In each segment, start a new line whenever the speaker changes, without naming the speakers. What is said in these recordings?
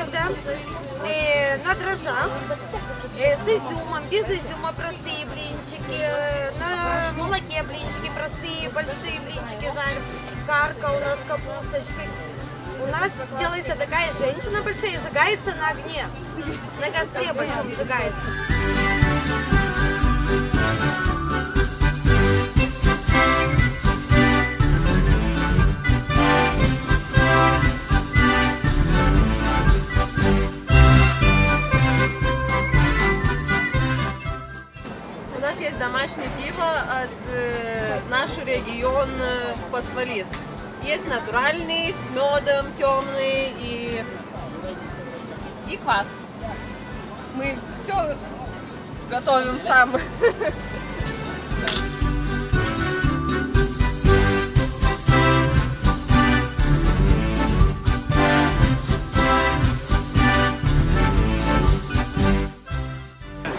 твердое, на дрожжах, с изюмом, без изюма простые блинчики, на молоке блинчики простые, большие блинчики жарим, карка у нас с капусточкой. У нас делается такая женщина большая и сжигается на огне, на костре большом сжигается.
У нас есть домашнее пиво от наш регион Посвалис. Есть натуральный, с медом, темный и квас. Мы все готовим сами.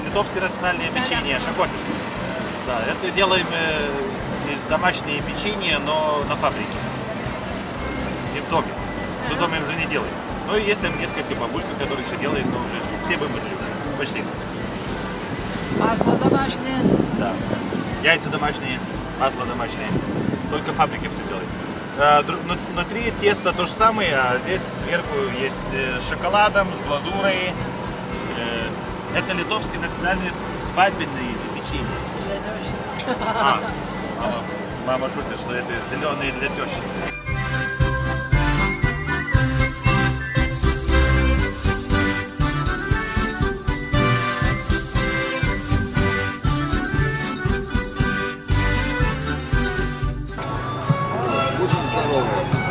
Литовское национальное печенье шакотис. Да, это делаем из домашнее печенье, но на фабрике. Не в доме. Уже в доме уже не делаем. Но есть там несколько бабулька, которые еще делают, но уже все вымерли уже. Почти.
Масло домашнее.
Да. Яйца домашние, масло домашнее. Только фабрика все делается. Внутри тесто то же самое, а здесь сверху есть с шоколадом, с глазурой. Это литовские национальные свадебные печенье. Мама шутит, что это зеленые для тещи.
Очень здоровые.